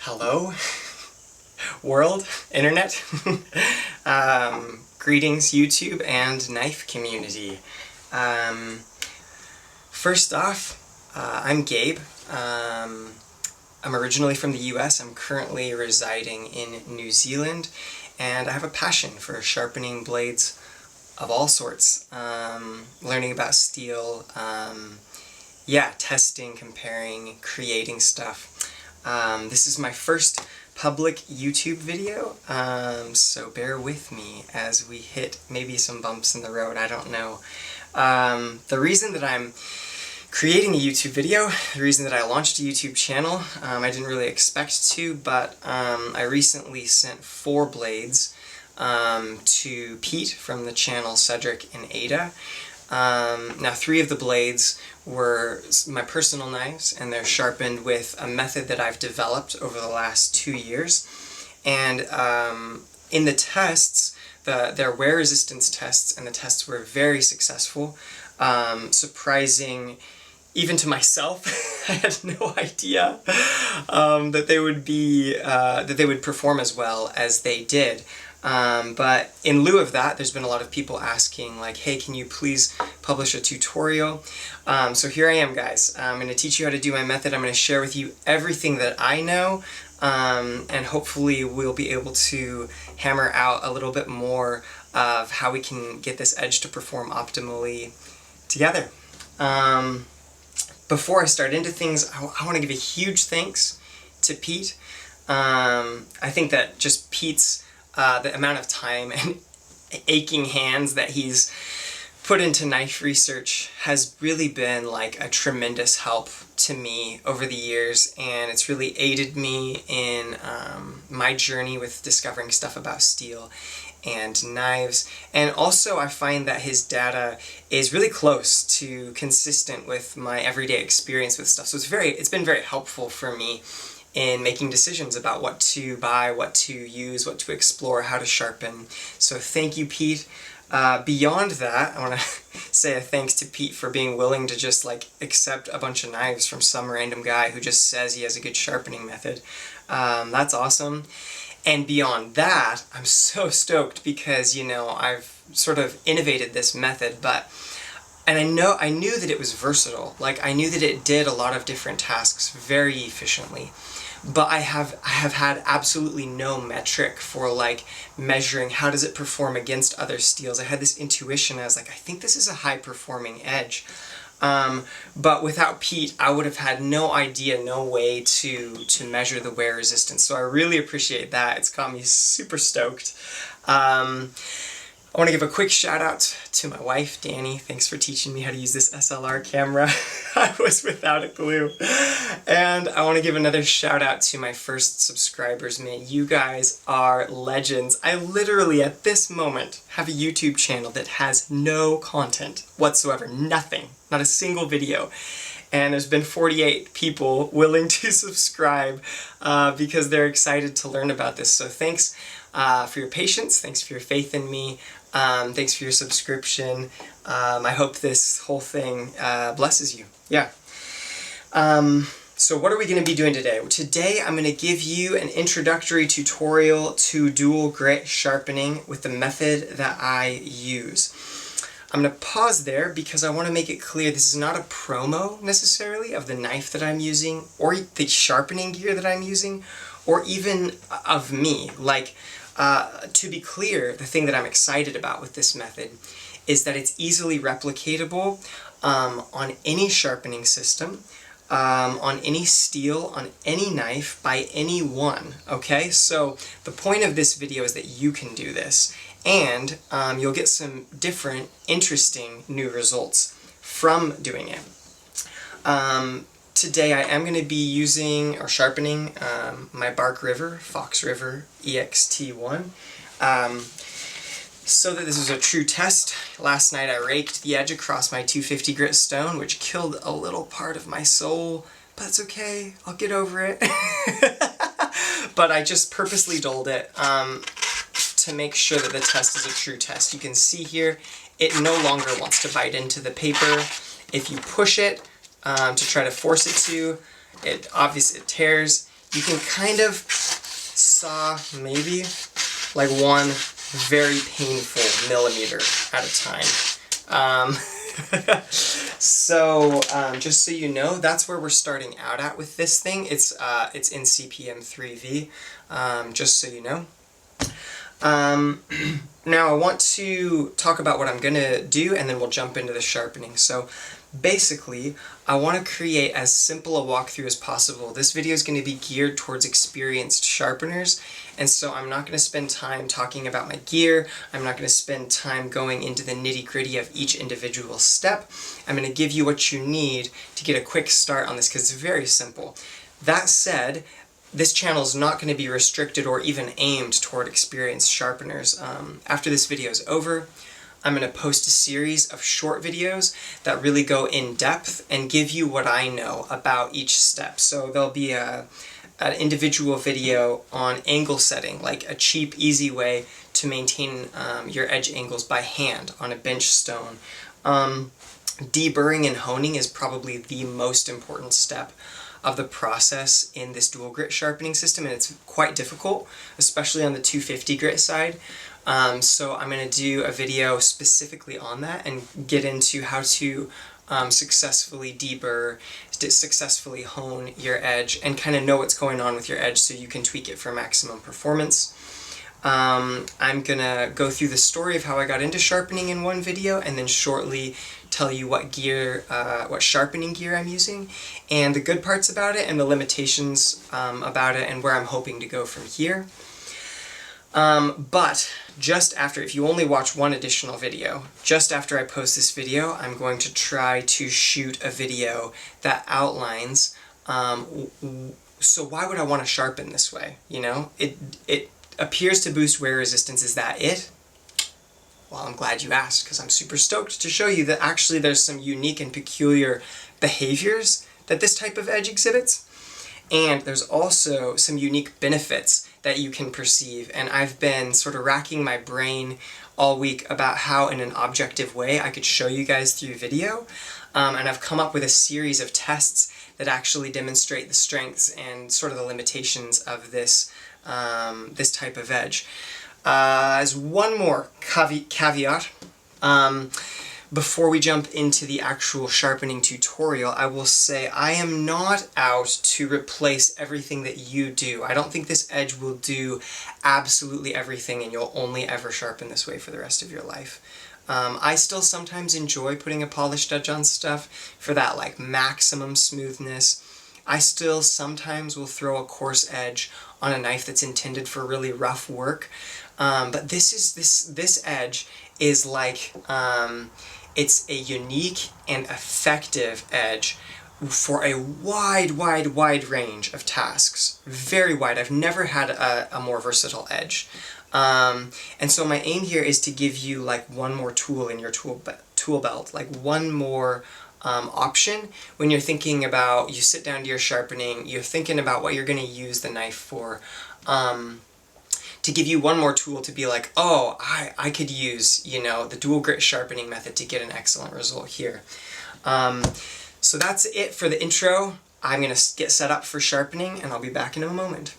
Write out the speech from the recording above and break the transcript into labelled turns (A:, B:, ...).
A: Hello, world, internet. Greetings, YouTube and knife community. First off, I'm Gabe. I'm originally from the US. I'm currently residing in New Zealand, and I have a passion for sharpening blades of all sorts. Learning about steel, testing, comparing, creating stuff. This is my first public YouTube video, so bear with me as we hit maybe some bumps in the road, I don't know. The reason that I'm creating a YouTube video, the reason that I launched a YouTube channel, I didn't really expect to, but I recently sent 4 blades to Pete from the channel Cedric and Ada. Now 3 of the blades were my personal knives, and they're sharpened with a method that I've developed over the last 2 years. And in the tests, their wear resistance tests, and the tests were very successful, surprising even to myself. I had no idea that they would perform as well as they did. But in lieu of that, there's been a lot of people asking, like, hey, can you please publish a tutorial? So here I am, guys. I'm going to teach you how to do my method. I'm going to share with you everything that I know, and hopefully we'll be able to hammer out a little bit more of how we can get this edge to perform optimally together. Before I start into things, I want to give a huge thanks to Pete. I think that just Pete's the amount of time and aching hands that he's put into knife research has really been like a tremendous help to me over the years, and it's really aided me in my journey with discovering stuff about steel and knives. And also I find that his data is really close to consistent with my everyday experience with stuff, so it's been very helpful for me in making decisions about what to buy, what to use, what to explore, how to sharpen. So thank you, Pete. Beyond that, I want to say a thanks to Pete for being willing to just like accept a bunch of knives from some random guy who just says he has a good sharpening method. That's awesome. And beyond that, I'm so stoked because, you know, I've sort of innovated this method, and I knew that it was versatile. Like, I knew that it did a lot of different tasks very efficiently. But I have had absolutely no metric for like measuring how does it perform against other steels. I had this intuition. I was like, I think this is a high performing edge. But without Pete, I would have had no idea, no way to measure the wear resistance. So I really appreciate that. It's got me super stoked. I want to give a quick shout out to my wife, Danny. Thanks for teaching me how to use this SLR camera. I was without a clue. And I want to give another shout out to my first subscribers. Man, you guys are legends. I literally, at this moment, have a YouTube channel that has no content whatsoever. Nothing. Not a single video. And there's been 48 people willing to subscribe because they're excited to learn about this. So thanks for your patience. Thanks for your faith in me. Thanks for your subscription. I hope this whole thing blesses you. Yeah. So what are we going to be doing today? Today I'm going to give you an introductory tutorial to dual grit sharpening with the method that I use. I'm going to pause there because I want to make it clear this is not a promo necessarily of the knife that I'm using or the sharpening gear that I'm using or even of me. Like, to be clear, the thing that I'm excited about with this method is that it's easily replicatable on any sharpening system, on any steel, on any knife, by anyone, okay? So the point of this video is that you can do this, and you'll get some different, interesting new results from doing it. Today I am going to be using or sharpening my Bark River, Fox River EXT1. So that this is a true test, last night I raked the edge across my 250 grit stone, which killed a little part of my soul, but it's okay, I'll get over it. But I just purposely dulled it to make sure that the test is a true test. You can see here, it no longer wants to bite into the paper. If you push it to try to force it to, it obviously tears. you can kind of saw maybe like one very painful millimeter at a time. So just so you know, that's where we're starting out at with this thing. It's in CPM 3V, just so you know. Now I want to talk about what I'm going to do, and then we'll jump into the sharpening. So basically, I want to create as simple a walkthrough as possible. This video is going to be geared towards experienced sharpeners, and so I'm not going to spend time talking about my gear. I'm not going to spend time going into the nitty-gritty of each individual step. I'm going to give you what you need to get a quick start on this, because it's very simple. That said, this channel is not going to be restricted or even aimed toward experienced sharpeners. After this video is over, I'm going to post a series of short videos that really go in depth and give you what I know about each step. So there'll be an individual video on angle setting, like a cheap, easy way to maintain your edge angles by hand on a bench stone. Deburring and honing is probably the most important step of the process in this dual grit sharpening system, and it's quite difficult, especially on the 250 grit side. So I'm going to do a video specifically on that and get into how to successfully deburr, successfully hone your edge, and kind of know what's going on with your edge so you can tweak it for maximum performance. I'm going to go through the story of how I got into sharpening in one video, and then shortly tell you what gear, what sharpening gear I'm using, and the good parts about it, and the limitations about it, and where I'm hoping to go from here. But just after, if you only watch one additional video, just after I post this video, I'm going to try to shoot a video that outlines, so why would I want to sharpen this way, you know? It appears to boost wear resistance. Is that it? Well, I'm glad you asked, because I'm super stoked to show you that actually there's some unique and peculiar behaviors that this type of edge exhibits, and there's also some unique benefits that you can perceive. And I've been sort of racking my brain all week about how in an objective way I could show you guys through video, and I've come up with a series of tests that actually demonstrate the strengths and sort of the limitations of this this type of edge. As one more caveat, before we jump into the actual sharpening tutorial, I will say I am not out to replace everything that you do. I don't think this edge will do absolutely everything and you'll only ever sharpen this way for the rest of your life. I still sometimes enjoy putting a polished edge on stuff for that like maximum smoothness. I still sometimes will throw a coarse edge on a knife that's intended for really rough work. But this edge is like, it's a unique and effective edge for a wide range of tasks. Very wide. I've never had a more versatile edge. And so my aim here is to give you like one more tool in your tool belt, like one more option when you're thinking about, you sit down to your sharpening, you're thinking about what you're going to use the knife for, to give you one more tool to be like, oh, I could use, you know, the dual grit sharpening method to get an excellent result here. So that's it for the intro. I'm going to get set up for sharpening, and I'll be back in a moment.